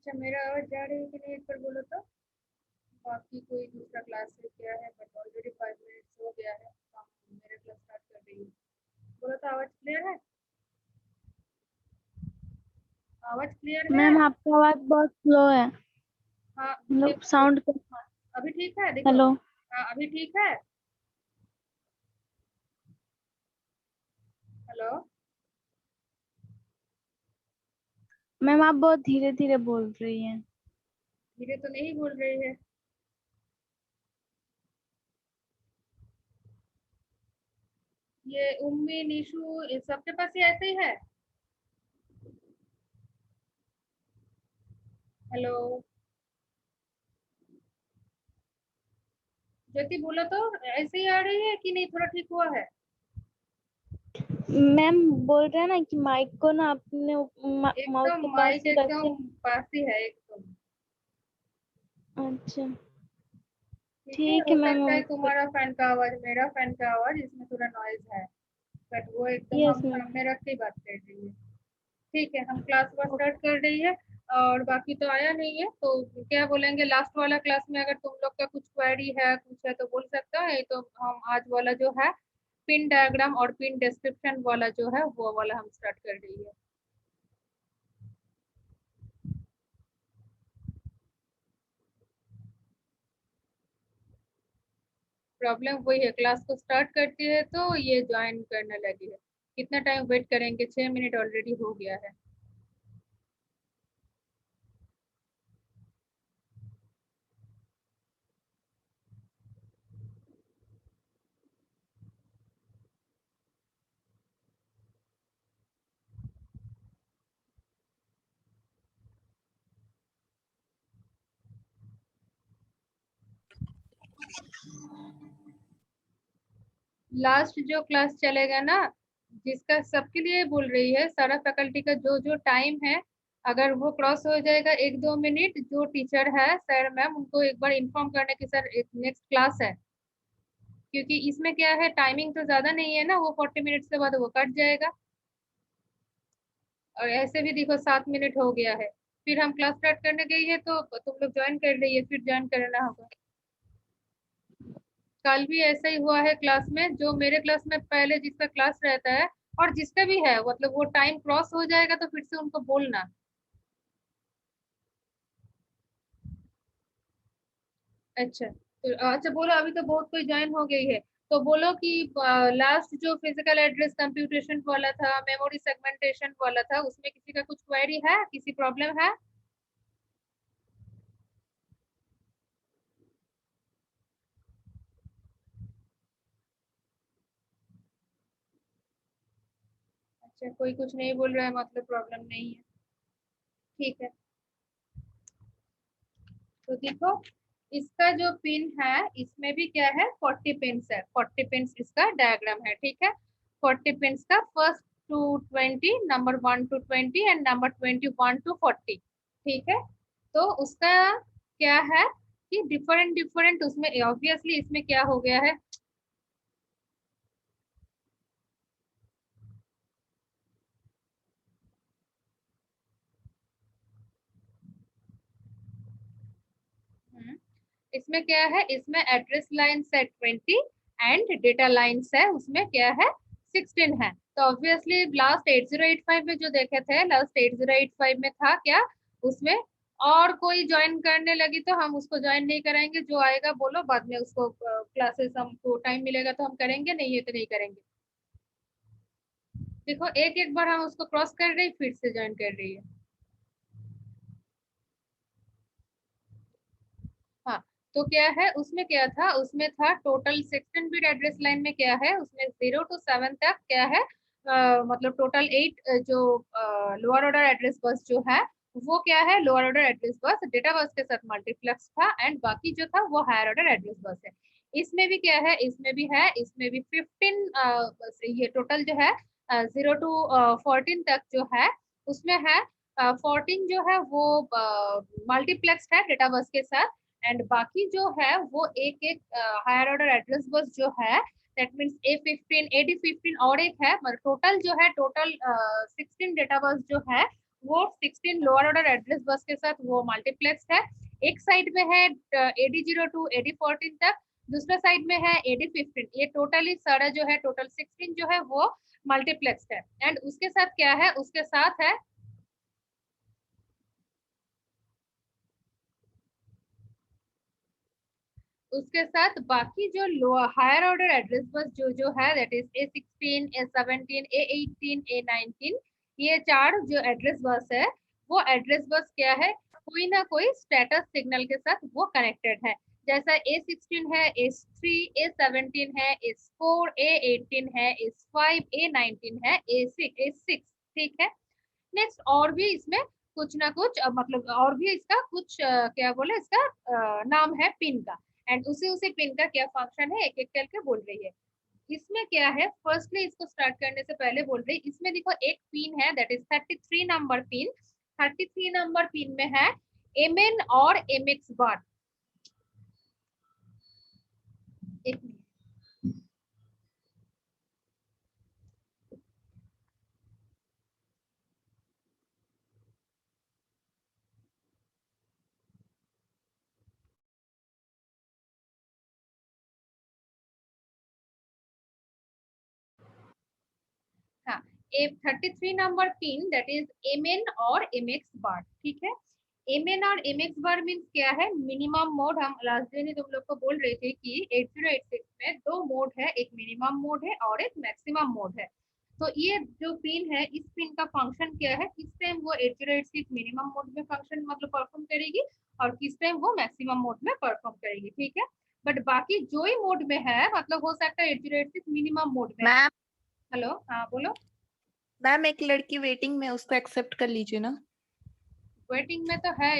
अच्छा, मेरा आवाज जा रही है कि नहीं एक बार बोलो तो। बाकी कोई दूसरा क्लास है क्या है, बट ऑलरेडी 5 मिनट्स हो गया है, तो हम मेरा क्लास स्टार्ट कर रही हूँ। बोलो तो, आवाज क्लियर है? आवाज क्लियर है? मैम आपकी आवाज बहुत स्लो है। हाँ, मतलब देखो साउंड। अभी ठीक है, देखो। हेलो। हाँ, अभी ठीक है। हेलो। मैम आप बहुत धीरे धीरे बोल रही हैं। धीरे तो नहीं बोल रही है। ये उम्मी निशु ये सबके पास ही ऐसे ही है। हेलो। ज्योति बोलो तो, ऐसे ही आ रही है कि नहीं, थोड़ा ठीक हुआ है? मैम बोल रहे हैं ना कि माइक को ना अपने माउथ एकदम के पास माइक ही एकदम रखे। पास ही है एकदम। अच्छा। ठीक है, ठीक हो है मैम सकता है हम। तुम्हारा फैन का आवाज, मेरा फैन का आवाज, इसमें थोड़ा नॉइज है। बट वो एकदम यस हम मैम। सामने रख के ही बात कर रही है। ठीक है, हम क्लास वर्क स्टार्ट कर रही है। और बाकी तो आया नहीं है, तो क्या बोलेंगे लास्ट वाला क्लास में, अगर तुम लोग का कुछ क्वेरी है, कुछ है तो बोल सकता है। तो हम आज वाला जो है पिन डायग्राम और पिन डिस्क्रिप्शन वाला जो है वो वाला हम स्टार्ट कर रही है। प्रॉब्लम वही है, क्लास को स्टार्ट करती है तो ये ज्वाइन करने लगी है। कितना टाइम वेट करेंगे, 6 मिनट ऑलरेडी हो गया है। लास्ट जो क्लास चलेगा ना, जिसका सबके लिए बोल रही है, सारा फैकल्टी का जो जो टाइम है, अगर वो क्रॉस हो जाएगा 1-2 मिनट, जो टीचर है सर मैम उनको एक बार इन्फॉर्म करने की सर नेक्स्ट क्लास है। क्योंकि इसमें क्या है, टाइमिंग तो ज्यादा नहीं है ना, वो 40 मिनट्स के बाद वो कट जाएगा। और ऐसे भी देखो 7 मिनट हो गया है। फिर हम क्लास स्टार्ट करने गई है तो तुम लोग ज्वाइन कर रही है, फिर ज्वाइन करना होगा। कल भी ऐसा ही हुआ है क्लास में, जो मेरे क्लास में पहले जिसका क्लास रहता है और जिसका भी है, मतलब वो टाइम क्रॉस हो जाएगा तो फिर से उनको बोलना। अच्छा, तो अच्छा बोलो, अभी तो बहुत कोई ज्वाइन हो गई है। तो बोलो कि लास्ट जो फिजिकल एड्रेस कंप्यूटेशन वाला था, मेमोरी सेगमेंटेशन वाला था, उसमें किसी का कुछ क्वेरी है, किसी प्रॉब्लम है? अच्छा, कोई कुछ नहीं बोल रहा है, मतलब प्रॉब्लम नहीं है। ठीक है, तो देखो, इसका जो पिन है इसमें भी क्या है, 40 पिन है, 40 पिन इसका डायग्राम है। ठीक है, 40 पिन का first to 20, number 1 to 20 and number 21 to 40। ठीक है, तो उसका क्या है कि डिफरेंट डिफरेंट उसमें ऑब्वियसली इसमें क्या हो गया है। हम्म, इसमें क्या है, इसमें एड्रेस लाइन्स है 20 एंड डेटा लाइन्स है उसमें क्या है, 16 है। तो ऑब्वियसली लास्ट 8085 में जो देखे थे, लास्ट 8085 में था क्या, उसमें और कोई ज्वाइन करने लगी तो हम उसको ज्वाइन नहीं कराएंगे। जो आएगा बोलो, बाद में उसको क्लासेस हमको टाइम मिलेगा तो हम करेंगे, नहीं है तो नहीं करेंगे। देखो, एक एक बार हम उसको क्रॉस कर रही, फिर से ज्वाइन कर रही है। हाँ, तो क्या है उसमें, क्या था उसमें था टोटल 16 बिट एड्रेस लाइन में क्या है, उसमें 0 to 7 तक क्या है, मतलब टोटल 8 जो लोअर ऑर्डर एड्रेस बस जो है, वो क्या है, लोअर ऑर्डर एड्रेस बस डेटा बस के साथ मल्टीप्लेक्स था, एंड बाकी जो था वो हायर ऑर्डर एड्रेस बस है। इसमें भी क्या है, इसमें भी है, इसमें भी 15 ये टोटल जो है 0 to 14 तक जो है, उसमें है 14 जो है वो मल्टीप्लेक्स है डेटा बस के साथ। एंड बाकी जो है वो एक एक हायर ऑर्डर एड्रेस बस जो है, दैट मीन्स A15 AD15 और एक है, मतलब टोटल जो है, टोटल 16 डेटा बस जो है वो 16 लोअर ऑर्डर एड्रेस बस के साथ वो मल्टीप्लेक्स है। एक साइड में है AD0 to AD14 तक, दूसरा साइड में है AD15। ये टोटली सारा जो है टोटल 16 जो है वो मल्टीप्लेक्स है। एंड उसके साथ क्या है, उसके साथ है उसके साथ बाकी जो हायर ऑर्डर एड्रेस बस जो है that is A16, A17, A18, A19, ये चार जो एड्रेस बस है वो एड्रेस बस क्या है, कोई ना कोई स्टेटस सिग्नल के साथ वो कनेक्टेड है। जैसा A16 है, S3, A17 है, S4, A18 है, S5, A19 है, A6, ठीक है। नेक्स्ट और भी इसमें कुछ ना कुछ मतलब और भी इसका कुछ क्या बोले इसका नाम है पिन का। एंड उसी उसी पिन का क्या फंक्शन है एक एक करके बोल रही है। इसमें क्या है, फर्स्टली इसको स्टार्ट करने से पहले बोल रही है, इसमें देखो एक पिन है that is 33 number pin. 33 number pin में है MN और MX बार। एक मिनट। हाँ, ए 33 number pin that is MN और MX बार, ठीक है। MN और MX बार मीन्स क्या है, मिनिमम मोड। हम लास्ट दिन ही तुम लोग को बोल रहे थे कि 8086 में दो मोड है, एक मिनिमम मोड है और एक मैक्सिमम मोड है। तो ये जो पिन है, इस पिन का फंक्शन क्या है, किस टाइम वो 8086 मिनिमम मोड में फंक्शन मतलब परफॉर्म करेगी और किस टाइम वो मैक्सिमम मोड में परफॉर्म करेगी, ठीक है। बट बाकी जो ही मोड में है, मतलब हो सकता है 8086 मिनिमम मोड में। मैम हेलो, हाँ बोलो। मैम एक लड़की वेटिंग में, उसको एक्सेप्ट कर लीजिए ना। वेटिंग में तो है।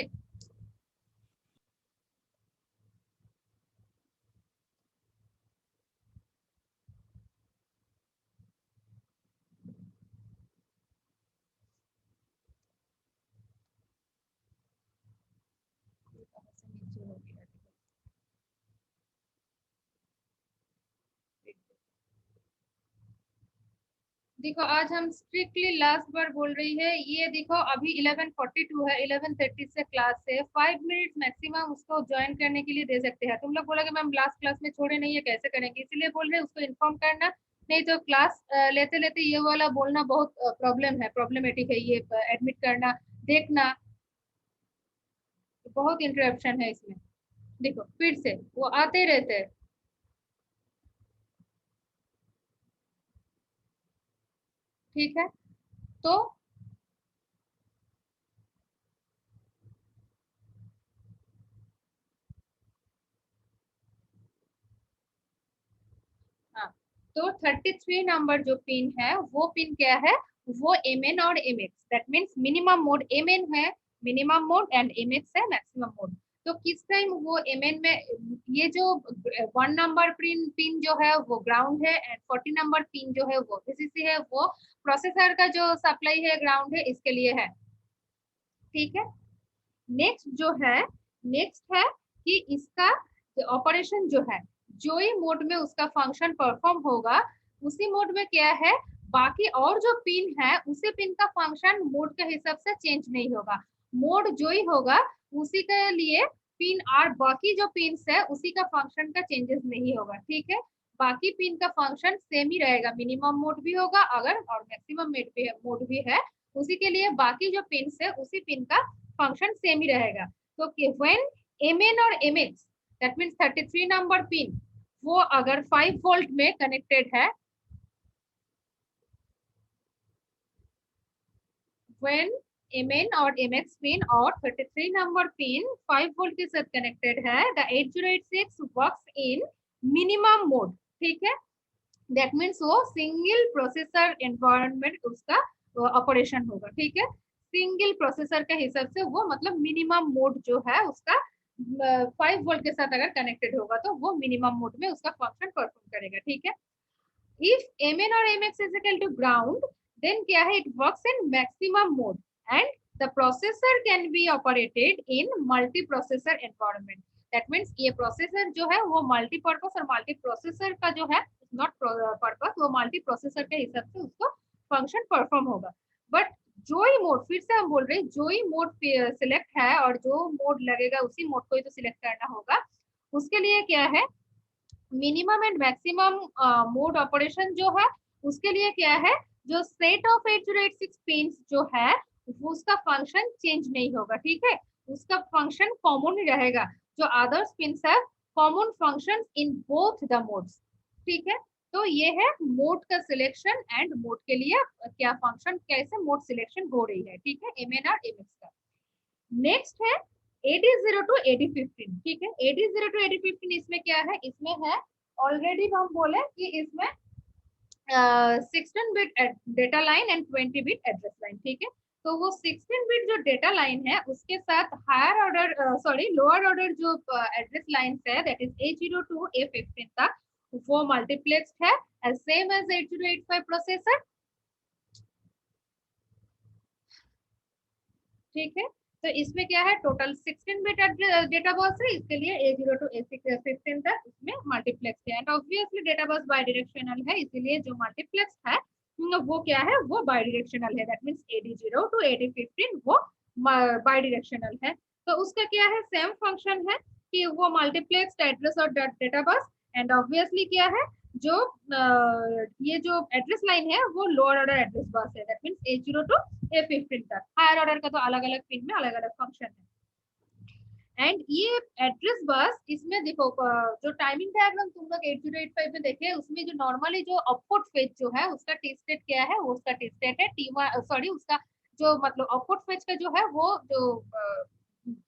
देखो आज हम स्ट्रिक्टली लास्ट बार बोल रही है, ये देखो अभी 11:42 है, 11:30 से क्लास है, 5 मिनट मैक्सिमम उसको ज्वाइन करने के लिए दे सकते हैं। तुम लोग बोलोगे मैम लास्ट क्लास में छोड़े नहीं है कैसे करेंगे, इसीलिए बोल रहे हैं उसको इन्फॉर्म करना। नहीं तो क्लास लेते लेते ये वाला बोलना बहुत प्रॉब्लम है, प्रॉब्लमेटिक है ये एडमिट करना, देखना, बहुत इंटरप्शन है इसमें। देखो फिर से वो आते रहते हैं। ठीक है, तो हाँ, तो 33 नंबर जो पिन है वो पिन क्या है, वो MN और MX, that means minimum mode MN है, मिनिमम मोड एंड MX है मैक्सिमम मोड। तो किस टाइम वो MN में, ये जो 1 नंबर पिन पिन जो है वो ग्राउंड है एंड 40 नंबर पिन जो है वो VCC है, वो प्रोसेसर का जो सप्लाई है ग्राउंड है इसके लिए है, ठीक है। नेक्स्ट जो है, नेक्स्ट है कि इसका ऑपरेशन जो है, जो ही मोड में उसका फंक्शन परफॉर्म होगा उसी मोड में क्या है, बाकी और जो पिन है उसी पिन का फंक्शन मोड के हिसाब से चेंज नहीं होगा। मोड जो ही होगा उसी के लिए पिन और बाकी जो पिन है उसी का फंक्शन का चेंजेस नहीं होगा, ठीक है। बाकी पिन का फंक्शन सेम ही रहेगा, मिनिमम मोड भी होगा अगर और मैक्सिमम मोड भी है, उसी के लिए बाकी जो पिन है उसी पिन का फंक्शन सेम ही रहेगा। तो व्हेन MN और MX that means 33 number pin वो अगर 5 वोल्ट में कनेक्टेड है, व्हेन MN और MX पिन और 33 नंबर पिन 5 वोल्ट के साथ कनेक्टेड है, the 8086 works in minimum mode, ठीक है। दैट मीन्स वो सिंगल प्रोसेसर एनवायरनमेंट उसका ऑपरेशन होगा, ठीक है। सिंगल प्रोसेसर के हिसाब से वो मतलब मिनिमम मोड जो है उसका 5 वोल्ट के साथ अगर कनेक्टेड होगा तो वो मिनिमम मोड में उसका फंक्शन परफॉर्म करेगा, ठीक है। इफ MN और MX is equal to ground, then क्या है, it works in maximum mode and the processor can be operated in multi-processor environment. That means ये प्रोसेसर जो है वो मल्टीपर्पस और मल्टी प्रोसेसर का जो है नॉट पर्पस, वो मल्टी प्रोसेसर के हिसाब से उसको फंक्शन परफॉर्म होगा। बट जो ही मोड, फिर से हम बोल रहे हैं, जो ही मोड सिलेक्ट है और जो मोड लगेगा उसी मोड को ही तो सिलेक्ट करना होगा। उसके लिए क्या है, minimum and maximum mode operation जो है उसके लिए क्या है, जो सेट ऑफ 8086 पिन्स जो है वो उसका फंक्शन चेंज नहीं होगा, ठीक है, उसका फंक्शन कॉमन ही रहेगा। जो अदर्स पिन्स है common function in both the modes, ठीक है। तो ये है मोड का सिलेक्शन एंड मोड के लिए क्या फंक्शन, कैसे मोड सिलेक्शन हो रही है, ठीक है, MNR MX का। नेक्स्ट है AD0 to AD15, ठीक है। AD0 to AD15 इसमें क्या है, इसमें है ऑलरेडी हम बोले कि इसमें 16 bit data line and 20 bit address line, ठीक है। तो वो 16 बिट जो डेटा लाइन है उसके साथ higher order sorry lower order जो एड्रेस लाइन है that is A0 to A15 तक वो मल्टीप्लेक्स्ड है एज सेम एज 8085 प्रोसेसर, ठीक है। तो इसमें क्या है, टोटल 16 बिट डेटा बस है, इसके लिए A0 to A15 तक इसमें मल्टीप्लेक्स है and obviously data bus bidirectional है, इसीलिए जो मल्टीप्लेक्स है वो क्या है, वो बाय डायरेक्शनल है, that means AD0 to AD15 वो बाय डायरेक्शनल है। तो उसका क्या है, सेम फंक्शन है कि वो मल्टीप्लेक्स एड्रेस और डेटा बस एंड ऑब्वियसली क्या है, जो ये जो एड्रेस लाइन है वो लोअर ऑर्डर एड्रेस बस है, that means A0 to A15 तक। हायर ऑर्डर का तो अलग अलग पिन में अलग अलग फंक्शन है। एंड ये एड्रेस बस इसमें देखो जो टाइमिंग डायग्राम तुम लोग 8085 में देखे उसमें जो नॉर्मली जो अपवर्ड फेज जो है उसका टी स्टेट क्या है, वो उसका टी स्टेट है T1 सॉरी उसका जो मतलब अपवर्ड फेज का जो है वो जो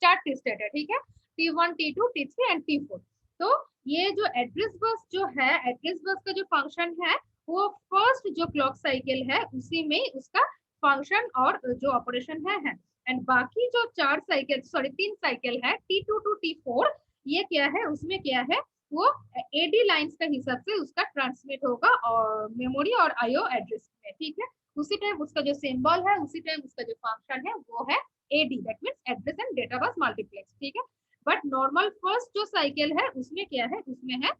चार टी स्टेट है, ठीक है, T1 T2 T3 and T4। तो ये जो एड्रेस बस जो है, एड्रेस बस का जो फंक्शन है वो फर्स्ट जो क्लॉक साइकिल है उसी में उसका फंक्शन और जो ऑपरेशन है एंड बाकी जो चार साइकिल सॉरी तीन साइकिल है T2 to T4 ये क्या है, उसमें क्या है, वो AD लाइंस का हिसाब से उसका ट्रांसमिट होगा और मेमोरी और IO एड्रेस में, ठीक है। उसी टाइम उसका जो सिंबल है, उसी टाइम उसका जो फंक्शन है वो है AD, that means address and data bus multiplex, ठीक है। बट नॉर्मल फर्स्ट जो साइकिल है उसमें क्या है, उसमें है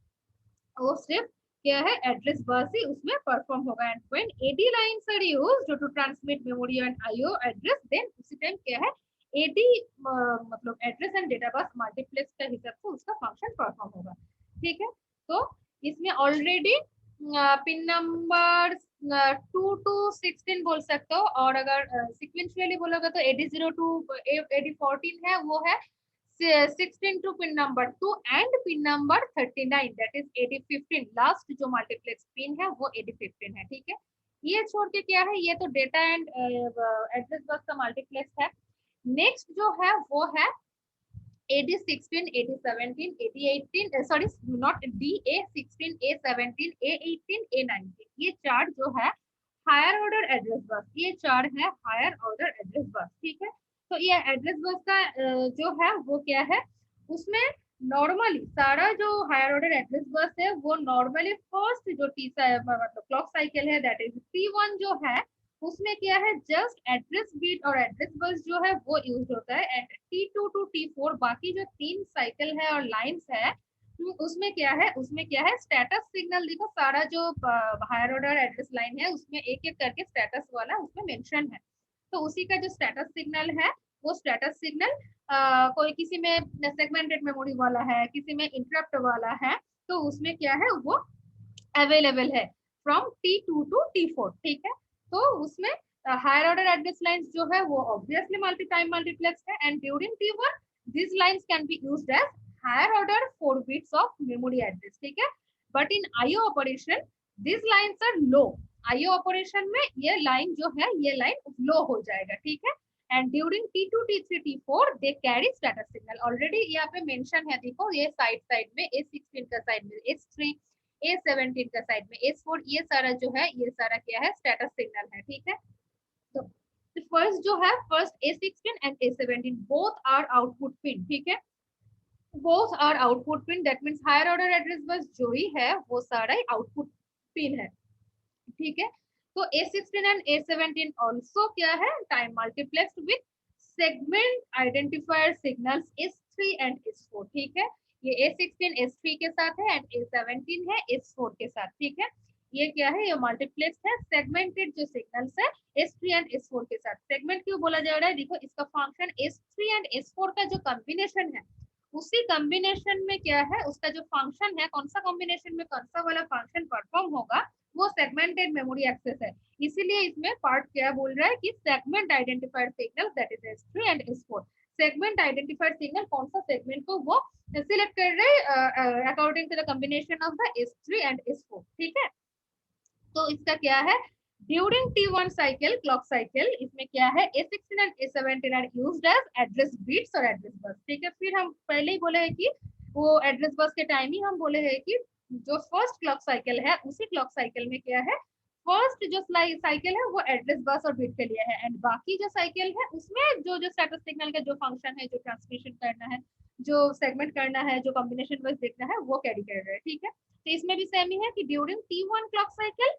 वो सिर्फ क्या है, एड्रेस बस ही उसमें परफॉर्म होगा and when AD lines are used to transmit memory and IO address then उसी टाइम क्या है, AD मतलब address and data bus multiplex का हिसाब से उसका फंक्शन परफॉर्म होगा, ठीक है। तो इसमें ऑलरेडी पिन नंबर 2 to 16 बोल सकते हो और अगर सिक्वेंशियली बोलोगे तो AD0 to AD14 है, वो है 16 to pin number 2 and pin number 39 that is AD15 last जो मल्टीप्लेक्स पिन है वो AD15 है, ठीक है। ये छोड़ के क्या है, ये तो डेटा एंड एड्रेस बस का मल्टीप्लेक्स है। नेक्स्ट जो है वो है AD16 AD17 AD18 sorry not DA16 A17 A18 A19 ये चार जो है हायर ऑर्डर एड्रेस बस, ये चार है हायर ऑर्डर एड्रेस बस, ठीक है। तो ये एड्रेस बस का जो है वो क्या है, उसमें नॉर्मली सारा जो हायर ऑर्डर एड्रेस बस है वो नॉर्मली फर्स्ट जो मतलब क्लॉक साइकिल है दैट इज T1 जो है उसमें क्या है, जस्ट एड्रेस बिट और एड्रेस बस जो है वो यूज होता है एंड T2 to T4 बाकी जो तीन साइकिल है और लाइंस है उसमें क्या है, उसमें क्या है स्टेटस सिग्नल, देखो सारा जो हायर ऑर्डर एड्रेस लाइन है उसमें एक एक करके स्टेटस वाला उसमें मेंशन है। तो उसी का जो स्टेटस सिग्नल है वो स्टेटस सिग्नल कोई किसी में सेगमेंटेड मेमोरी वाला है, किसी में इंटरप्ट वाला है, तो उसमें क्या है वो अवेलेबल है फ्रॉम T2 to T4, ठीक है। तो उसमें हायर ऑर्डर एड्रेस लाइंस जो है वो ऑब्वियसली मल्टी टाइम मल्टीप्लेक्स है and during T1 these lines can be used as higher order 4 bits of memory address, ठीक है। but in IO operation these lines are low, IO operation में ये line जो है ये लाइन लो हो जाएगा, ठीक है। And during T2 T3 T4 they carry status signal, already यहाँ पे मेंशन है, देखो ये साइड में A16 का साइड में S3 A17 का साइड में S4 ये सारा जो है ये सारा क्या है स्टेटस सिग्नल है, ठीक है। तो फर्स्ट जो है first A16 and A17 both are output pin, ठीक है, both are output pin that means higher order address bus जो ही है वो सारा ही आउटपुट पिन है, ठीक है। तो A16 एंड A17 आल्सो क्या है time multiplexed with segment identifier signals S3 and S4, ठीक है। ये A16 S3 के साथ है एंड A17 है S4 के साथ, ठीक है। ये क्या है, ये मल्टीप्लेक्स है सेगमेंटेड जो सिग्नल्स है S3 एंड S4 के साथ। सेगमेंट क्यों बोला जा रहा है, देखो इसका फंक्शन S3 एंड S4 का जो कॉम्बिनेशन है, उसी कॉम्बिनेशन में क्या है, उसका जो फंक्शन है, कौन सा कॉम्बिनेशन में कौन सा वाला फंक्शन परफॉर्म होगा, वो सेगमेंटेड मेमोरी एक्सेस है। इसीलिए इसमें पार्ट क्या बोल रहा है कि segment identified signal that is S3 and S4। Segment identified signal कौन सा सेगमेंट को वो सिलेक्ट कर रहे हैं according to the combination of the S3 and S4, ठीक है। तो इसका क्या है, during T1 cycle, clock cycle, इसमें क्या है, A16 and A17 are used as address bits और एड्रेस बस, ठीक है। फिर हम पहले ही बोले हैं कि वो एड्रेस बस के टाइम ही हम बोले हैं कि जो फर्स्ट क्लॉक साइकिल है, उसी क्लॉक साइकिल में क्या है, फर्स्ट जो साइकिल है वो एड्रेस बस और बिट के लिए है, एंड बाकी जो साइकिल है उसमें जो जो स्टेटस सिग्नल का जो फंक्शन है, जो ट्रांसमिशन करना है, जो सेगमेंट करना है, जो कॉम्बिनेशन वाइज देखना है, वो कैरी कर रहे हैं, ठीक है। तो इसमें भी सेम ही है कि during T1 clock cycle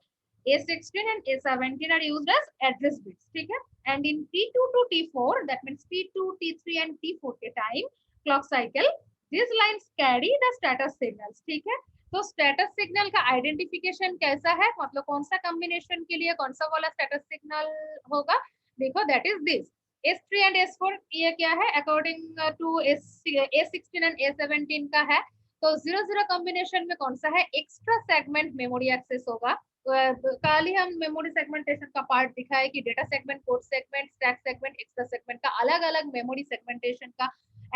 A16 and A17 are used as address bits, ठीक है। And in T2 to T4, that means T2, T3 and T4 के time clock cycle, these lines carry the status signals, ठीक है। तो status signal का identification कैसा है, मतलब कौन सा कॉम्बिनेशन के लिए कौन सा वाला स्टेटस सिग्नल होगा, देखो that is this S3 and S4, ये क्या है, according to A16 and A17 का है। तो 0-0 कॉम्बिनेशन में कौन सा है, एक्स्ट्रा सेगमेंट मेमोरी एक्सेस होगा। कल ही हम मेमोरी सेगमेंटेशन का पार्ट दिखाया कि data segment, code segment, stack segment, extra segment का अलग अलग मेमोरी सेगमेंटेशन का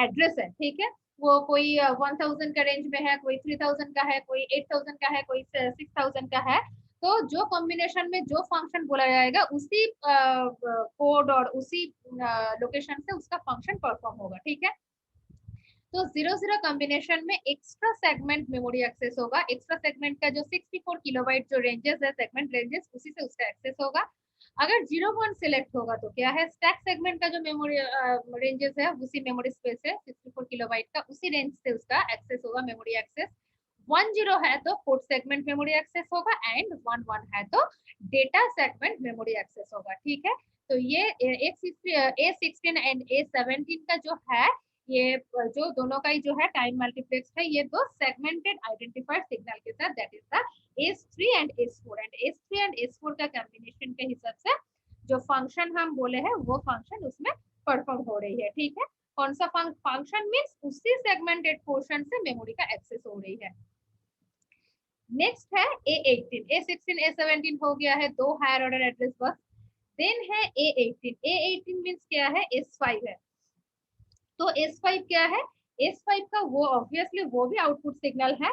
एड्रेस है, ठीक है। वो कोई 1000 का रेंज में है, कोई 3000 का है, कोई 8000 का है, कोई 6000 का है। तो जो कॉम्बिनेशन में जो फंक्शन बोला जाएगा, उसी कोड और उसी लोकेशन से उसका फंक्शन परफॉर्म होगा, ठीक है। तो 0-0 कॉम्बिनेशन में एक्स्ट्रा सेगमेंट मेमोरी एक्सेस होगा। एक्स्ट्रा सेगमेंट का जो 64 किलोबाइट जो रेंजेस है, सेगमेंट रेंजेस, उसी से उसका एक्सेस होगा। अगर 0-1 सिलेक्ट होगा तो क्या है, स्टैक सेगमेंट का जो मेमोरी रेंजेस है, उसी मेमोरी स्पेस है 64 किलोबाइट का, उसी रेंज से उसका एक्सेस होगा, मेमोरी एक्सेस। 1-0 है तो कोड सेगमेंट मेमोरी एक्सेस होगा, एंड 1-1 है तो डेटा सेगमेंट मेमोरी एक्सेस होगा, ठीक है। तो ये A16 एंड A17 का जो है, ये जो दोनों का ही जो है टाइम मल्टीप्लेक्स है, ये दो सेगमेंटेड आइडेंटिफाइड सिग्नल के साथ, that is the S3 and S4, and S3 and S4 का कॉम्बिनेशन के हिसाब से जो फंक्शन हम बोले हैं, वो फंक्शन उसमें परफॉर्म हो रही है, ठीक है। कौन सा फंक्शन मींस उसी सेगमेंटेड पोर्शन से मेमोरी का एक्सेस हो रही है। नेक्स्ट है A18, A16, A17 हो गया है, दो higher order address bus. Then है A18 मींस क्या है, S5 है। तो S5 क्या है, S5 का वो ऑब्वियसली वो भी आउटपुट सिग्नल है,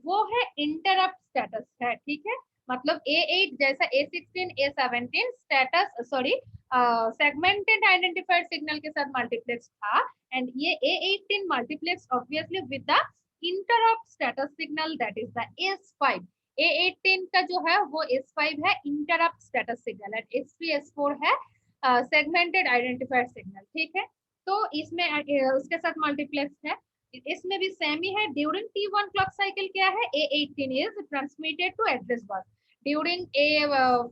वो है इंटरप्ट स्टेटस है, ठीक है। मतलब A8 जैसा A16, A17 status sorry segmented identified signal के साथ मल्टीप्लेक्स था, एंड ये A18 multiplex obviously with the interrupt status signal, that is the S5। A18 का जो है वो S5 है, interrupt status signal, and S3 S4 है सेगमेंटेड आइडेंटिफाइड सिग्नल, ठीक है। तो इसमें उसके साथ मल्टीप्लेक्स है, इसमें भी सेम ही है। ड्यूरिंग T1 क्लॉक साइकिल क्या है, A18 is transmitted to address bus. During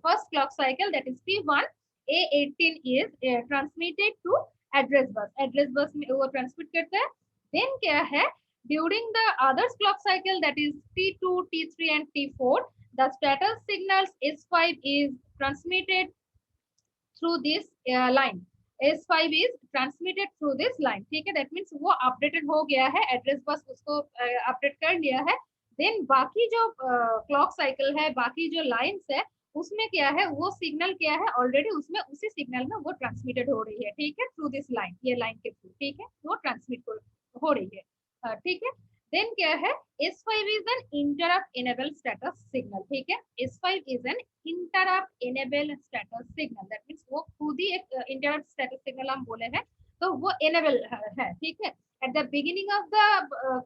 first clock cycle that is T1, A18 is transmitted to address bus, address bus में वो ट्रांसमिट करता है। देन क्या है, during the others clock cycle that is T2, T3 and T4, the status signals S5 is transmitted through this line, S5 is transmitted through this line, ठीक है। That means वो updated हो गया है, एड्रेस बस उसको update कर लिया है। देन बाकी जो क्लॉक साइकिल है, बाकी जो लाइंस है, उसमें क्या है, वो सिग्नल क्या है, ऑलरेडी उसमें उसी सिग्नल में वो ट्रांसमिटेड हो रही है, ठीक है, थ्रू दिस लाइन, ये लाइन के थ्रू, ठीक है, वो ट्रांसमिट हो रही है, ठीक है। देन क्या है, S5 is an interrupt enable status signal, ठीक है। S5 is an interrupt enable status signal, that means वो खुद ही एक interrupt status signal हम बोले हैं, तो वो enable है, ठीक है। At the beginning of the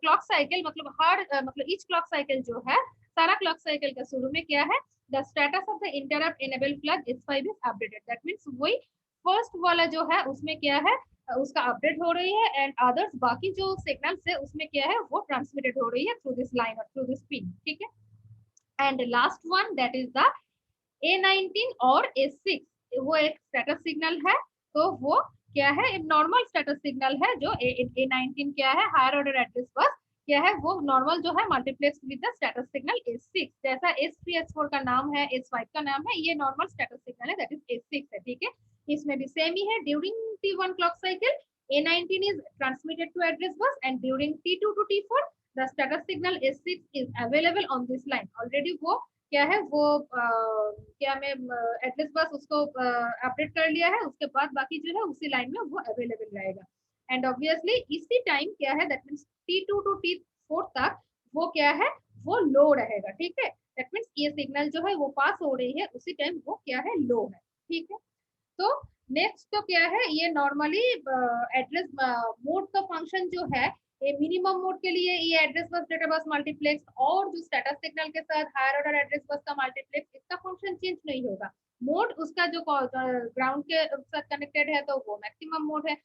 clock cycle, मतलब हर मतलब each clock cycle जो है, सारा clock cycle का शुरू में क्या है, the status of the interrupt enable flag S5 is updated, that means वही फर्स्ट वाला जो है उसमें क्या है, उसका अपडेट हो रही है, एंड अदर्स बाकी जो सिग्नल्स है उसमें क्या है, वो ट्रांसमिटेड हो रही है थ्रू दिस लाइन और थ्रू दिस पिन, ठीक है। And last one that is the A19 और A6, वो एक स्टेटस सिग्नल है, तो वो क्या है, एक नॉर्मल स्टेटस सिग्नल है। जो A19 क्या है, हायर ऑर्डर एड्रेस बस क्या है वो नॉर्मल जो है multiplex with the status signal S6, जैसा S3 S4 का नाम है, S5 का नाम है, ये नॉर्मल स्टेटस सिग्नल है दैट इज S6 है, ठीक है। इसमें भी सेम ही है, during T1 clock cycle A19 is transmitted to address bus and during T2 to T4 the status signal S6 is available on this line। Already वो क्या है वो क्या मैं एड्रेस बस उसको अपडेट कर लिया है, उसके बाद बाकी जो है उसी लाइन में वो अवेलेबल रहेगा। एंड ऑब्वियसली इसी टाइम क्या है that means T2 to T4 तक वो क्या है वो लो रहेगा, ठीक है। दैट मींस ये सिग्नल जो है वो पास हो रही है उसी टाइम वो क्या है लो है, ठीक है। तो नेक्स्ट तो क्या है ये नॉर्मली एड्रेस मोड का फंक्शन जो है, ये मिनिमम मोड के लिए ये address bus data bus multiplex और जो स्टेटस सिग्नल के साथ हायर ऑर्डर एड्रेस बस का मल्टीप्लेक्स, इसका फंक्शन चेंज नहीं होगा। मोड उसका जो ग्राउंड के साथ कनेक्टेड है तो वो मैक्सिमम मोड है,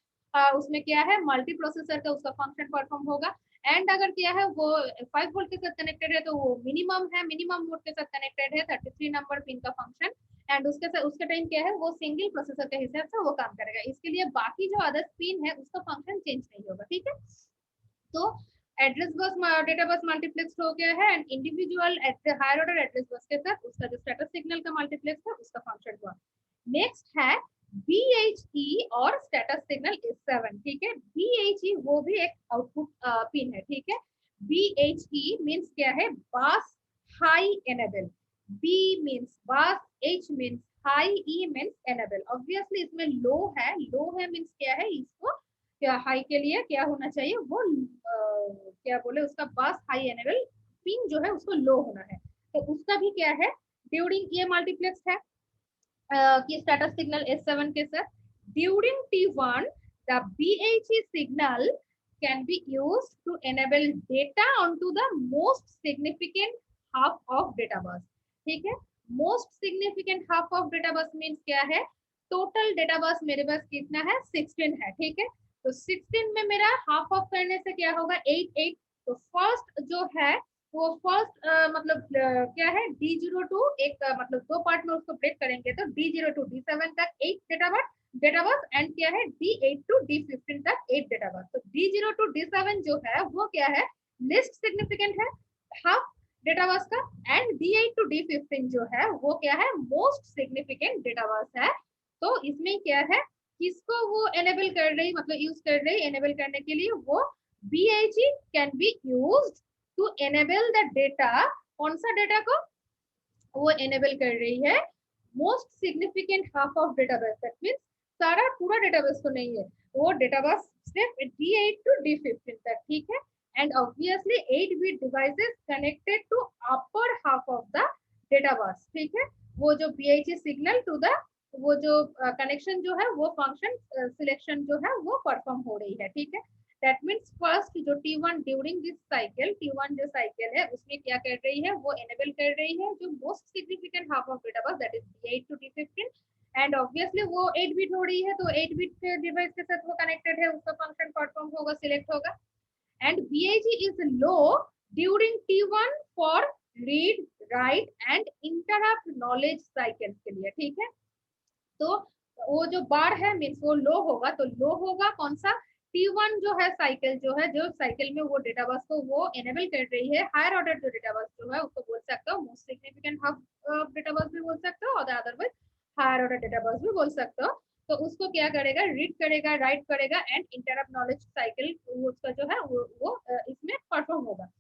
उसमें क्या है मल्टी प्रोसेसर का उसका फंक्शन परफॉर्म होगा। एंड अगर क्या है वो 5 वोल्ट के साथ कनेक्टेड है तो वो मिनिमम है, मिनिमम मोड के साथ कनेक्टेड है 33 नंबर पिन का फंक्शन। एंड उसके साथ उसके टाइम क्या है वो सिंगल प्रोसेसर के हिसाब से वो काम करेगा, इसके लिए बाकी जो अदर पिन है उसका फंक्शन चेंज नहीं होगा, ठीक है। तो address bus data bus multiplex हो गया है and individual higher order address bus के साथ उसका जो स्टेटस सिग्नल का मल्टीप्लेक्स है उसका फंक्शन हुआ। नेक्स्ट है BHE और स्टेटस सिग्नल S7, ठीक है। BHE वो भी एक आउटपुट पिन है, ठीक है। BHE मींस क्या है बस हाई एनेबल, B मींस बस, H means high, E means enable. Obviously इसमें लो है मींस क्या है इसको क्या हाई के लिए क्या होना चाहिए वो क्या बोले उसका बस हाई एनेबल पिन जो है उसको लो होना है, तो उसका भी क्या है ड्यूरिंग ये मल्टीप्लेक्स है की स्टेटस सिग्नल S7 के साथ during T1 the BHE signal can be used to enable data onto the most significant half of data bus, ठीक है। Most significant half of data बस मींस क्या है, टोटल डेटा बस मेरे पास कितना है 16 है, ठीक है। तो 16 में मेरा हाफ ऑफ करने से क्या होगा 8 8। तो फर्स्ट जो है वो फर्स्ट मतलब क्या है D0 टू एक मतलब दो पार्ट में उसको ब्रेक करेंगे तो D0 टू D7 तक 8 डेटा बस एंड क्या है D8 टू D15 तक 8 डेटा बस। तो D0 टू D7 जो है वो क्या है लिस्ट सिग्निफिकेंट है हाफ डेटा बस का, एंड D8 टू D15 जो है वो क्या है मोस्ट सिग्निफिकेंट डेटा बस है। तो इसमें क्या है किसको वो एनेबल कर रही मतलब यूज कर रही एनेबल करने के लिए वो BHE can be used to enable the data, कौन सा डेटा को वो एनेबल कर रही है most significant half of database, that means सारा पूरा डेटाबेस तो नहीं है वो डेटाबेस सिर्फ D8 टू D15 तक, ठीक है। And obviously 8 bit devices connected to upper half of the database, ठीक है। वो जो BHE सिग्नल टू द वो जो कनेक्शन जो है वो फंक्शन सिलेक्शन जो है वो परफॉर्म हो रही है, ठीक है। दैट मींस फर्स्ट जो T1 during this cycle T1 जो साइकिल है उसमें क्या कर रही है वो एनेबल कर रही है जो most significant half of data bus that is D8 to D15। And obviously वो 8 बिट हो रही है तो 8 बिट के डिवाइस के साथ वो कनेक्टेड है उसका फंक्शन परफॉर्म होगा सिलेक्ट होगा। And BHE is low during T1 for read write and interrupt knowledge cycle के लिए, ठीक है। तो वो जो बार है मींस वो लो होगा, तो लो होगा कौन सा T1 जो है साइकिल जो है जो साइकिल में वो डेटा बस को वो एनेबल कर रही है हायर ऑर्डर जो डेटा बस जो है उसको बोल सकते हो मोस्ट सिग्निफिकेंट हाफ डेटा बस भी बोल सकते हो और अदरवाइज हायर ऑर्डर डेटा बस भी बोल सकते हो। तो उसको क्या करेगा रीड करेगा राइट करेगा एंड इंटरप्ट नॉलेज साइकिल उसका जो है वो इसमें परफॉर्म होगा।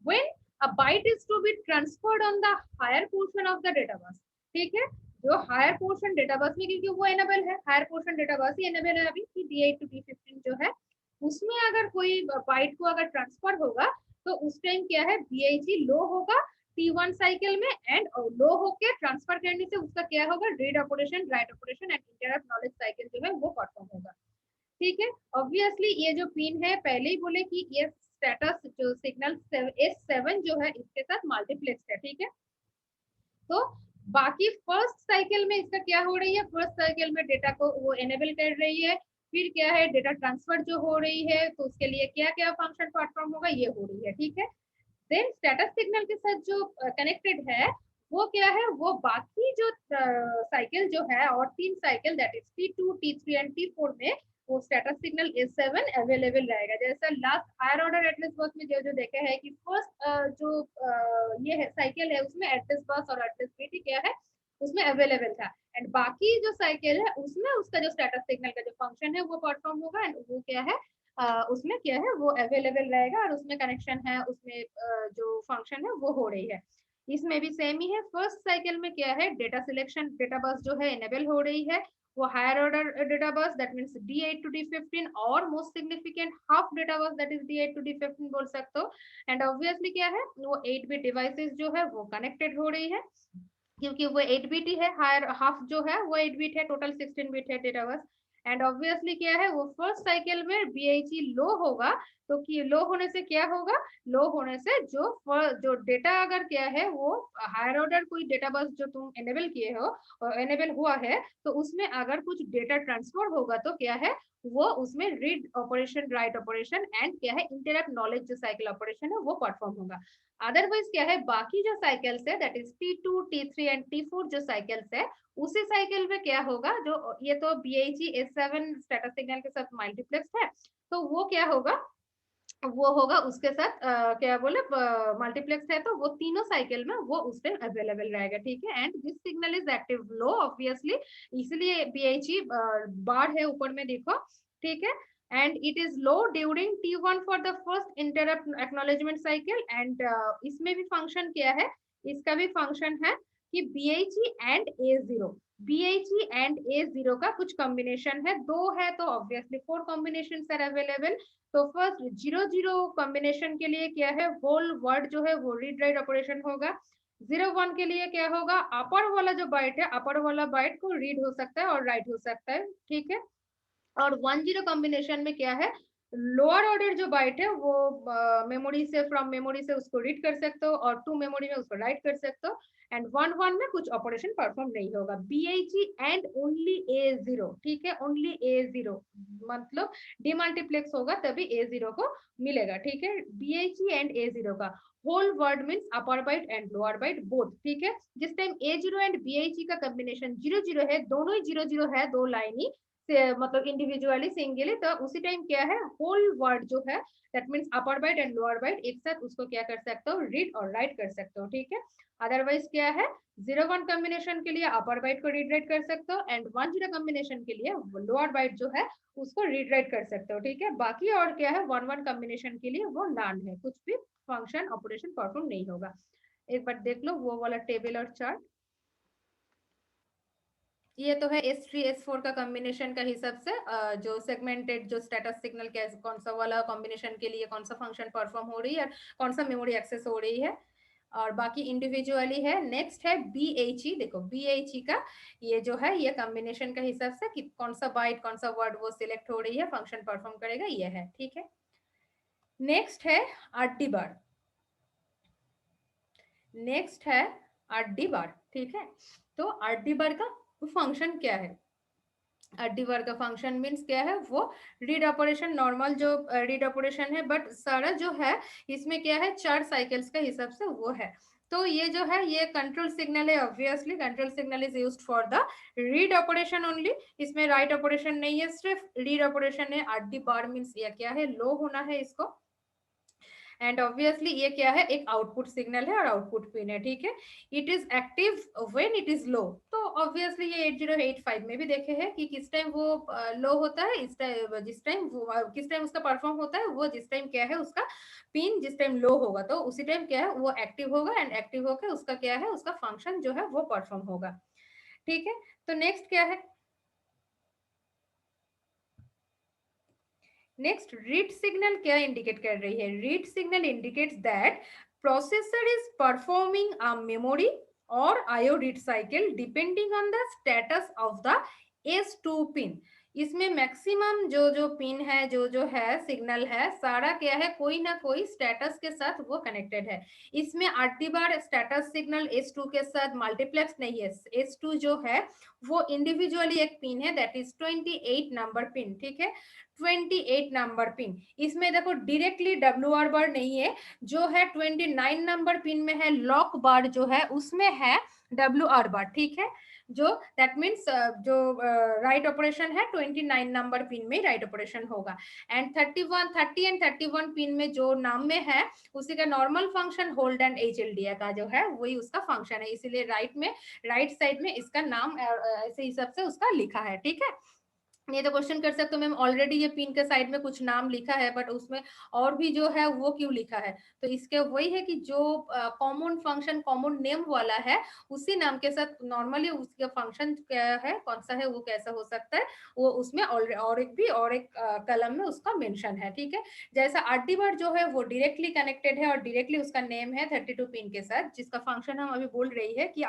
When a byte is to be transferred on the higher portion of the data bus, ठीक है। जो हायर पोर्शन डेटा बस में क्योंकि वो एनेबल है हायर पोर्शन डेटा बस ही एनेबल है अभी कि D8 टू D15 जो है उसमें अगर कोई बाइट को अगर ट्रांसफर होगा तो उस टाइम क्या है BHE लो होगा T1 साइकिल में एंड लो होके ट्रांसफर करने से उसका क्या होगा read operation write operation and interrupt knowledge cycle जो है वो परफॉर्म होगा, ठीक है। ऑब्वियसली ये जो पिन है पहले ही बोले कि ये स्टेटस जो सिग्नल S7 जो है इसके साथ मल्टीप्लेक्स है, ठीक है। तो बाकी फर्स्ट साइकिल में इसका क्या हो रही है फर्स्ट साइकिल में डेटा को वो एनेबल कर रही है, फिर क्या है डेटा ट्रांसफर जो हो रही है तो उसके लिए क्या क्या फंक्शन परफॉर्म होगा ये हो रही है, ठीक है। देन स्टेटस सिग्नल के साथ जो कनेक्टेड है वो क्या है वो बाकी जो साइकिल जो है और 3 cycle that is T2 T3 and T4 में वो स्टेटस सिग्नल S7 अवेलेबल रहेगा। जैसा last higher order address bus में जो जो देखा है कि फर्स्ट जो ये है साइकिल है उसमें एड्रेस बस और एड्रेस बिट क्या है उसमें अवेलेबल था, एंड बाकी जो साइकिल है उसमें उसका जो स्टेटस सिग्नल का जो फंक्शन है वो परफॉर्म होगा, एंड वो क्या है उसमें क्या है वो अवेलेबल रहेगा और उसमें कनेक्शन है, उसमें जो फंक्शन है वो हो रही है। इसमें भी सेम ही है। फर्स्ट साइकिल में क्या है डेटा सिलेक्शन डेटा बस जो है इनेबल हो रही है, वो higher order data bus that means D8 to D15 और most significant half data bus that is D8 to D15 बोल सकते हो। एंड ऑब्वियसली क्या है वो 8 बिट डिवाइसेस जो है वो कनेक्टेड हो रही है, क्योंकि वो 8 बिट ही है, हायर हाफ जो है वो 8 बिट है, टोटल 16 बिट है डेटा बस। एंड ऑब्वियसली क्या है वो फर्स्ट साइकिल में BHE लो होगा, तो कि लो होने से क्या होगा, लो होने से जो डेटा अगर क्या है वो हायर ऑर्डर कोई डेटा बस जो तुम एनेबल किए हो और एनेबल हुआ है, तो उसमें अगर कुछ डेटा ट्रांसफर होगा तो क्या है वो उसमें read operation write operation and क्या है इंटरप्ट नॉलेज जो साइकिल ऑपरेशन है वो परफॉर्म होगा। अदरवाइज क्या है बाकी जो साइकिल्स है that is T2 T3 and T4 जो साइकिल्स है उसी साइकिल में क्या होगा, जो ये तो BHE S7 स्टेटस सिग्नल के साथ मल्टीप्लेक्स है, तो वो क्या होगा वो होगा उसके साथ क्या बोले मल्टीप्लेक्स है, तो वो तीनों साइकिल में वो उस टाइम अवेलेबल रहेगा। ठीक है, and this signal is active low obviously, इसलिए BHE बार है ऊपर में देखो। ठीक है, and it is low during T1 for the first interrupt acknowledgement cycle, and इसमें भी फंक्शन क्या है, इसका भी फंक्शन है कि BHE and A0 BHE and A0 का कुछ कॉम्बिनेशन है, दो है तो ऑब्वियसली 4 कॉम्बिनेशन आर अवेलेबल। तो फर्स्ट 0 0 कॉम्बिनेशन के लिए क्या है होल वर्ड जो है वो रीड राइट ऑपरेशन होगा। 0 1 के लिए क्या होगा अपर वाला जो बाइट है अपर वाला बाइट को रीड हो सकता है और राइट हो सकता है। ठीक है, और 1 0 कॉम्बिनेशन में क्या है लोअर ऑर्डर जो बाइट है वो मेमोरी से फ्रॉम मेमोरी से उसको रीड कर सकते हो और टू मेमोरी में उसको राइट कर सकते हो, एंड 1 1 में कुछ ऑपरेशन परफॉर्म नहीं होगा। BHE and only A0। ठीक है, ओनली A0 मतलब डिमल्टीप्लेक्स होगा तभी A0 को मिलेगा। ठीक है, BHE एंड A0 का whole word means upper byte and lower byte both. ठीक है, जिस टाइम A0 एंड BHE का कॉम्बिनेशन 0 0 है, दोनों ही 0 0 है, दो लाइन ही मतलब इंडिविजुअली सिंगली, तो उसी टाइम क्या है होल वर्ड जो है that means upper byte and lower byte एक साथ उसको क्या कर सकते हो रीड और राइट कर सकते हो। ठीक है, अदरवाइज क्या है 0 1 कॉम्बिनेशन के लिए अपर बाइट को रीड राइट कर सकते हो, एंड 1 0 कॉम्बिनेशन के लिए लोअर बाइट जो है उसको रीड राइट कर सकते हो। ठीक है, बाकी और क्या है 1 1 कॉम्बिनेशन के लिए वो नॉन है, कुछ भी फंक्शन ऑपरेशन परफॉर्म नहीं होगा। एक बार देख लो वो वाला टेबल और चार्ट। ये तो है S3 S4 का कॉम्बिनेशन का हिसाब से जो सेगमेंटेड जो स्टेटस सिग्नल कौन सा वाला कॉम्बिनेशन के लिए कौन सा फंक्शन परफॉर्म हो रही है, कौन सा मेमोरी एक्सेस हो रही है, और बाकी इंडिविजुअली है। नेक्स्ट है BHE, देखो BHE का ये जो है ये कॉम्बिनेशन का हिसाब से कि कौन सा बाइट कौन सा वर्ड वो सिलेक्ट हो रही है फंक्शन परफॉर्म करेगा, ये है। ठीक है, नेक्स्ट है RD बार। नेक्स्ट है RD बार। ठीक है, तो RD बार का फंक्शन क्या है, RD बार का फंक्शन मीन्स क्या है वो रीड ऑपरेशन नॉर्मल जो रीड ऑपरेशन है, बट सारा जो है इसमें क्या है 4 साइकिल्स का हिसाब से वो है। तो ये जो है ये कंट्रोल सिग्नल है, obviously control signal is used for the read operation only, इसमें राइट ऑपरेशन नहीं है, सिर्फ रीड ऑपरेशन है। RD बार मीन्स ये क्या है लो होना है इसको, एंड ऑब्वियसली ये क्या है एक आउटपुट सिग्नल है और आउटपुट पिन है। ठीक है, it is active when it is low, तो ऑब्वियसली ये 8085 में भी देखे हैं कि किस टाइम वो लो होता है, इस टाइम जिस टाइम वो किस टाइम उसका परफॉर्म होता है वो जिस टाइम क्या है उसका पिन जिस टाइम लो होगा तो उसी टाइम क्या है वो एक्टिव होगा, एंड एक्टिव होकर उसका क्या है उसका फंक्शन जो है वो परफॉर्म होगा। ठीक है, तो नेक्स्ट क्या है, नेक्स्ट रीड सिग्नल क्या इंडिकेट कर रही है, read signal indicates that processor is performing a memory और IO read cycle depending on the status of the S2 pin. इसमें मैक्सिमम जो जो पिन है जो है सिग्नल है सारा क्या है कोई ना कोई स्टेटस के साथ वो कनेक्टेड है। इसमें RD बार स्टेटस सिग्नल S2 के साथ मल्टीप्लेक्स नहीं है, S2 जो है वो इंडिविजुअली एक पिन है दैट इज 28 नंबर पिन। ठीक है, 28 नंबर पिन। इसमें देखो डायरेक्टली WR बार नहीं है, जो है 29 नंबर पिन में है लॉक बार जो है उसमें है WR बार, ठीक है। जो दैट मीन्स जो राइट ऑपरेशन है 29 नंबर पिन में राइट ऑपरेशन होगा। एंड 30 एंड 31 पिन में जो नाम में है उसी का normal function hold and HLDI का जो है वही उसका फंक्शन है, इसीलिए राइट साइड में इसका नाम ऐसे हिसाब से उसका लिखा है, ठीक है। ये तो क्वेश्चन कर सकते हो मैम ऑलरेडी ये पिन के साइड में कुछ नाम लिखा है बट उसमें और भी जो है वो क्यों लिखा है, तो इसके वही है कि जो कॉमन फंक्शन कॉमन नेम वाला है उसी नाम के साथ नॉर्मली उसका फंक्शन क्या है कौन सा है वो कैसा हो सकता है, वो उसमें और एक कलम में उसका मेंशन है, ठीक है। जैसा RD बार जो है वो डायरेक्टली कनेक्टेड है और डायरेक्टली उसका नेम है 32 पिन के साथ, जिसका फंक्शन हम अभी बोल रही है कि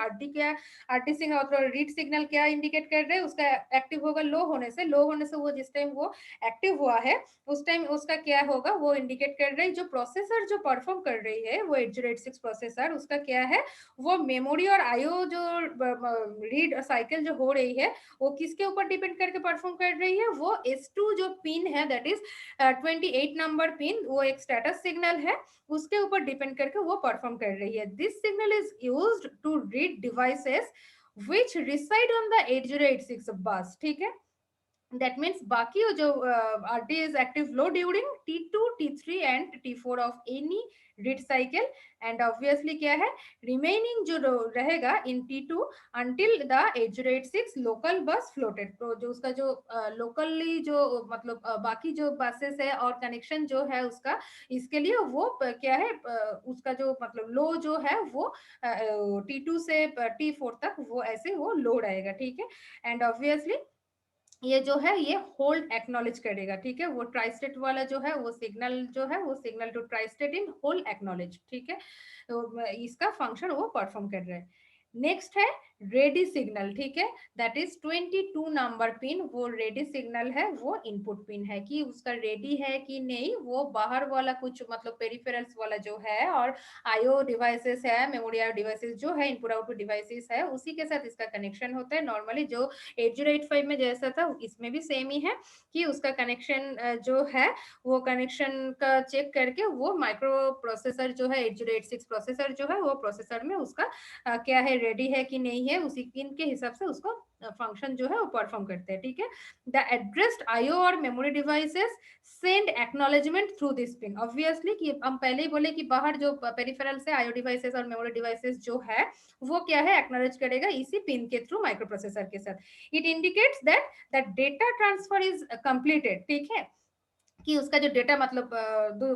RD सिग्नल और रीड सिग्नल क्या इंडिकेट कर रहे हैं, उसका एक्टिव होगा लो होने से वो जिस टाइम वो एक्टिव हुआ है उस टाइम उसका क्या होगा वो इंडिकेट कर रहे हैं। जो प्रोसेसर जो परफॉर्म कर रही है वो 8086 प्रोसेसर, उसका क्या है वो मेमोरी और आईओ जो रीड साइकिल जो हो रही है वो किसके ऊपर डिपेंड करके परफॉर्म कर रही है, वो S2 जो पिन है दैट इज 28 नंबर पिन, वो एक स्टेटस सिग्नल है उसके ऊपर डिपेंड करके वो परफॉर्म कर रही है। This signal is used to read devices which reside on the 8086 bus, ठीक है। दैट मीन्स बाकी जो RD is active low during T2 T3 and T4 of any read cycle, and obviously क्या है रिमेनिंग जो रहेगा इन T2 until the 8086 local bus floated. तो जो उसका जो लोकली जो मतलब बाकी जो बसेस है और कनेक्शन जो है उसका इसके लिए वो क्या है उसका जो मतलब लो जो है वो T2 से T4 तक वो ऐसे वो लो रहेगा, ठीक है। एंड ऑब्वियसली ये जो है ये होल्ड एक्नॉलेज करेगा, ठीक है। वो ट्राइस्टेट वाला जो है वो signal to tristate in hold acknowledge, ठीक है। तो इसका फंक्शन वो परफॉर्म कर रहा है। नेक्स्ट है रेडी सिग्नल, ठीक है। दैट इज 22 नंबर पिन, वो रेडी सिग्नल है, वो इनपुट पिन है कि उसका रेडी है कि नहीं, वो बाहर वाला कुछ मतलब पेरिफेरल्स वाला जो है और आईओ डिवाइसेस है, मेमोरी आईओ डिवाइसेस जो है इनपुट आउटपुट डिवाइसेस है उसी के साथ इसका कनेक्शन होता है। नॉर्मली जो 8085 में जैसा था इसमें भी सेम ही है कि उसका कनेक्शन जो है वो कनेक्शन का चेक करके वो माइक्रो प्रोसेसर जो है 8086 प्रोसेसर जो है वो प्रोसेसर में उसका क्या है रेडी है कि नहीं है उसी पिन के हिसाब से उसको फंक्शन जो है वो परफॉर्म करते हैं, ठीक है। द एड्रेस्ड आईओ और memory devices send acknowledgement through this pin. Obviously कि हम पहले ही बोले कि बाहर जो पेरिफेरल से आईओ डिवाइसेस और मेमोरी डिवाइसेस जो है वो क्या है एक्नॉलेज करेगा इसी पिन के थ्रू माइक्रो प्रोसेसर के साथ। It indicates that that data transfer is completed, ठीक है, कि उसका जो डेटा मतलब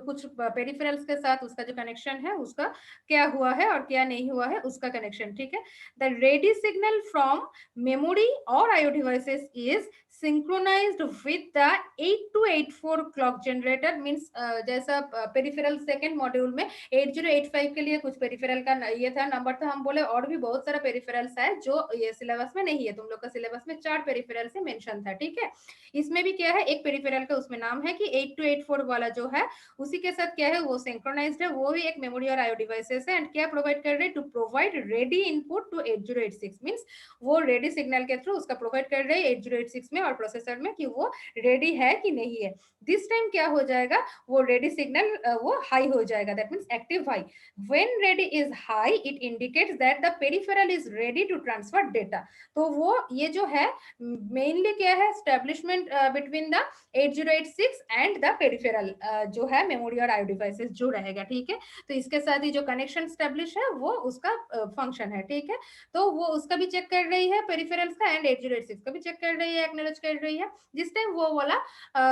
कुछ पेरिफेरल्स के साथ उसका जो कनेक्शन है उसका क्या हुआ है और क्या नहीं हुआ है उसका कनेक्शन, ठीक है। The ready signal from memory और IO devices is synchronised with the 8284 clock generator. Means जैसा पेरिफेरल सेकंड मॉड्यूल में 8085 के लिए कुछ पेरिफेरल का ये था नंबर था, हम बोले और भी बहुत सारा पेरिफेरल्स है जो ये सिलेबस में नहीं है, तुम लोग का सिलेबस में 4 पेरिफेरल से मेंशन था, ठीक है। इसमें भी क्या है एक पेरिफेरल का उसमें नाम है कि 8284 वाला जो है उसी के साथ क्या है वो सिंक्रोनाइज्ड है, वो भी एक मेमोरी और आईओ डिवाइसेस है। एंड क्या प्रोवाइड कर रहे हैं to provide ready input to 8086, means वो रेडी सिग्नल के थ्रू उसका प्रोवाइड कर रहे हैं 8086 में और प्रोसेसर में कि वो रेडी है कि नहीं है। दिस टाइम क्या हो जाएगा वो रेडी सिग्नल वो हाई हो जाएगा, that means active high. When ready is high it indicates that the peripheral is ready to transfer data. तो वो ये जो है मेनली क्या है establishment between the 8086 and the peripheral जो है मेमोरी और आईओ डिवाइसेस जो रहेगा, ठीक है। तो इसके साथ ही जो कनेक्शन स्टैब्लिश है वो उसका फंक्शन है, ठीक है। तो वो उसका भी चेक कर रही है पेरिफेरल्स का एंड 8086 का भी चेक कर रही है, एक्नॉलेज कर रही है। जिस टाइम वो वाला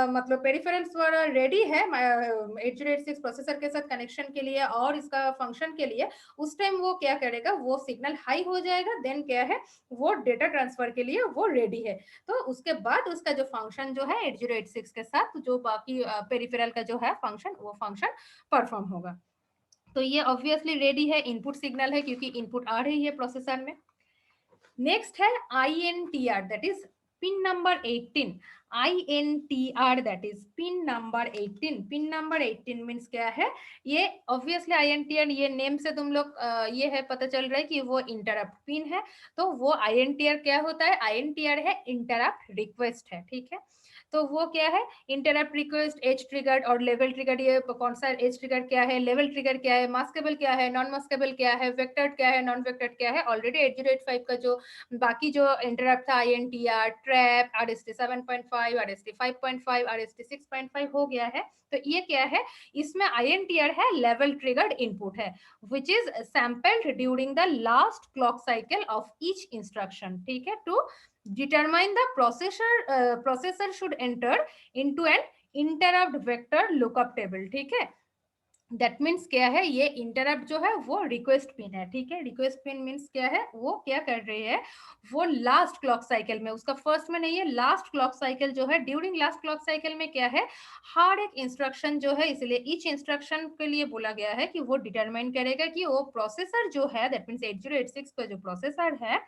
मतलब पेरिफेरल्स वाला रेडी है 8086 प्रोसेसर के साथ कनेक्शन के लिए और इसका फंक्शन के लिए, उस टाइम वो क्या करेगा वो सिग्नल हाई हो जाएगा, देन क्या है वो डेटा ट्रांसफर के लिए वो रेडी है। तो उसके बाद उसका जो फंक्शन जो है 8086 के साथ जो बाकी पेरिफेरल का जो है फंक्शन वो फंक्शन परफॉर्म होगा। तो ये ऑब्वियसली रेडी है, इनपुट सिग्नल है क्योंकि इनपुट आ रही है प्रोसेसर में। नेक्स्ट है INTR that is pin number 18। INTR that is pin number 18। Pin number 18 means क्या है, ये ऑब्वियसली INTR ये नेम से तुम लोग ये है पता चल रहा है कि वो इंटरप्ट पिन है। तो वो INTR क्या होता है, INTR है इंटरप्ट रिक्वेस्ट है, ठीक है। तो वो क्या है, इंटरप्ट रिक्वेस्ट, एज ट्रिगर्ड और लेवल ट्रिगर्ड। ये कौन सा एज ट्रिगर क्या है, लेवल ट्रिगर क्या है, मास्केबल क्या है, नॉन मास्केबल क्या है, वेक्टर्ड क्या है, नॉन वेक्टर्ड क्या है। ऑलरेडी 8085 का जो बाकी जो इंटरप्ट था, INTR, trap, RST 7.5, RST 5.5, RST 6.5 हो गया है। तो ये क्या है, इसमें INTR है, लेवल ट्रिगर्ड इनपुट है, which is sampled during the last clock cycle of each instruction, ठीक है। to determine the processor should enter into an interrupt vector lookup table, ठीक है। दैट मीन्स क्या है, ये इंटरप्ट जो है वो रिक्वेस्ट पिन है, ठीक है। रिक्वेस्ट पिन मीन्स क्या है, वो क्या कर रही है, वो लास्ट क्लॉक साइकिल में, उसका फर्स्ट में नहीं है, लास्ट क्लॉक साइकिल जो है, ड्यूरिंग लास्ट क्लॉक साइकिल में क्या है, हर एक इंस्ट्रक्शन जो है, इसलिए ईच इंस्ट्रक्शन के लिए बोला गया है कि वो डिटरमाइन करेगा कि वो प्रोसेसर जो है, दैट मीन्स 8086 का जो प्रोसेसर है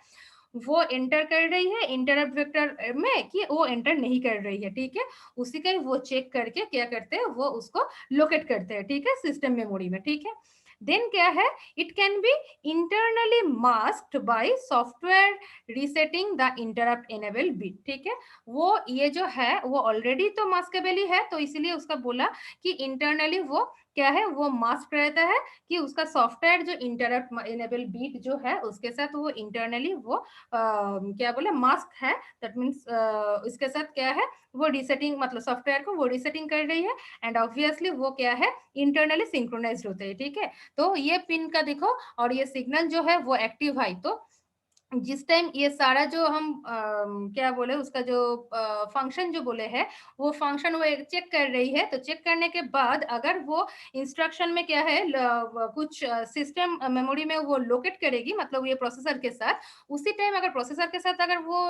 वो एंटर कर रही है इंटरप्ट वेक्टर में कि वो एंटर नहीं कर रही है, ठीक है। उसी का वो चेक करके क्या करते हैं, वो उसको लोकेट करते हैं, ठीक है, सिस्टम मेमोरी में, ठीक है। देन क्या है, it can be internally masked by software resetting the interrupt enable bit, ठीक है। वो ये जो है वो ऑलरेडी तो मास्केबल ही है, तो इसलिए उसका बोला कि इंटरनली वो क्या है, वो मास्क रहता है कि उसका सॉफ्टवेयर जो इंटरप्ट इनेबल बीट जो है उसके साथ वो इंटरनली वो क्या बोले मास्क है। दैट मीन्स इसके साथ क्या है, वो रीसेटिंग मतलब सॉफ्टवेयर को वो रीसेटिंग कर रही है, एंड ऑब्वियसली वो क्या है, इंटरनली सिंक्रोनाइज्ड होते हैं, ठीक है। तो ये पिन का देखो, और ये सिग्नल जो है वो एक्टिव है, तो जिस टाइम ये सारा जो हम क्या बोले उसका जो फंक्शन जो बोले है, वो फंक्शन वो चेक कर रही है, तो चेक करने के बाद अगर वो इंस्ट्रक्शन में क्या है कुछ सिस्टम मेमोरी में वो लोकेट करेगी, मतलब ये प्रोसेसर के साथ, उसी टाइम अगर प्रोसेसर के साथ अगर वो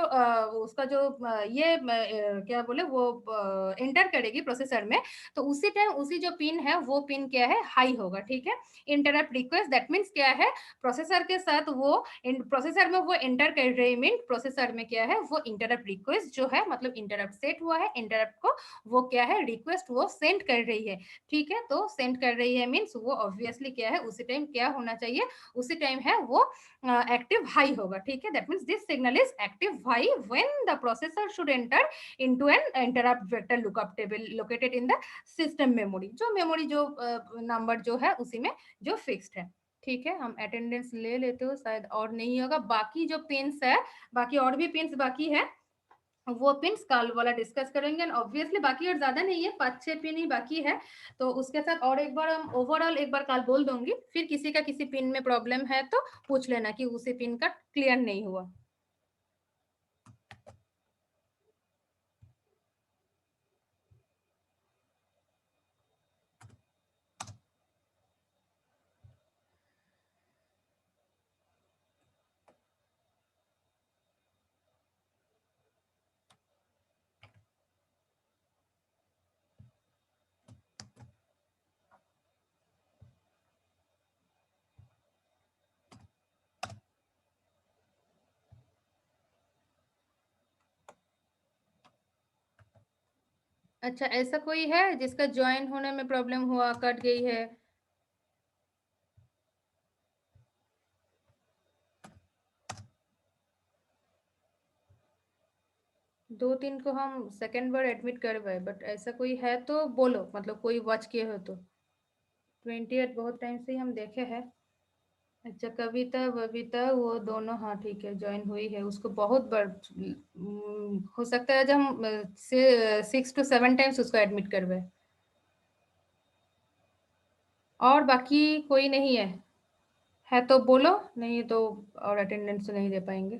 उसका जो ये क्या बोले वो एंटर करेगी प्रोसेसर में, तो उसी टाइम उसी जो पिन है वो पिन क्या है, हाई होगा, ठीक है। इंटरप्ट रिक्वेस्ट दैट मीन्स क्या है, प्रोसेसर के साथ वो प्रोसेसर में वो एंटर कर रही मीन प्रोसेसर में क्या है, वो इंटरप्ट रिक्वेस्ट जो है, मतलब इंटरप्ट सेट हुआ है, इंटरप्ट को वो क्या है, रिक्वेस्ट वो सेंड कर रही है, ठीक है। तो सेंड कर रही है मीन्स वो ऑब्वियसली क्या है, उसी टाइम क्या होना चाहिए, उसी टाइम है वो एक्टिव हाई होगा, ठीक है। That means this signal is active high when the processor should enter into an interrupt vector lookup table located in the system memory, जो मेमोरी जो नंबर जो है उसी में जो फिक्स्ड है, ठीक है। हम अटेंडेंस ले लेते हो, शायद और नहीं होगा। बाकी जो पिंस है, बाकी और भी पिंस बाकी है, वो पिंस कल वाला डिस्कस करेंगे। ऑब्वियसली बाकी और ज्यादा नहीं है, 5-6 पिन ही बाकी है, तो उसके साथ और एक बार हम ओवरऑल एक बार कल बोल दूंगी, फिर किसी का किसी पिन में प्रॉब्लम है तो पूछ लेना कि उसी पिन का क्लियर नहीं हुआ। अच्छा, ऐसा कोई है जिसका ज्वाइन होने में प्रॉब्लम हुआ, कट गई है? दो तीन को हम सेकेंड बार एडमिट करवाए, बट ऐसा कोई है तो बोलो, मतलब कोई वॉच किए हो तो। 28 बहुत टाइम से ही हम देखे हैं। अच्छा, कविता बबीता वो दोनों, हाँ ठीक है, ज्वाइन हुई है। उसको बहुत बार हो सकता है जब हम 6 to 7 टाइम्स उसको एडमिट करवाए। और बाकी कोई नहीं है तो बोलो, नहीं तो और अटेंडेंस नहीं दे पाएंगे।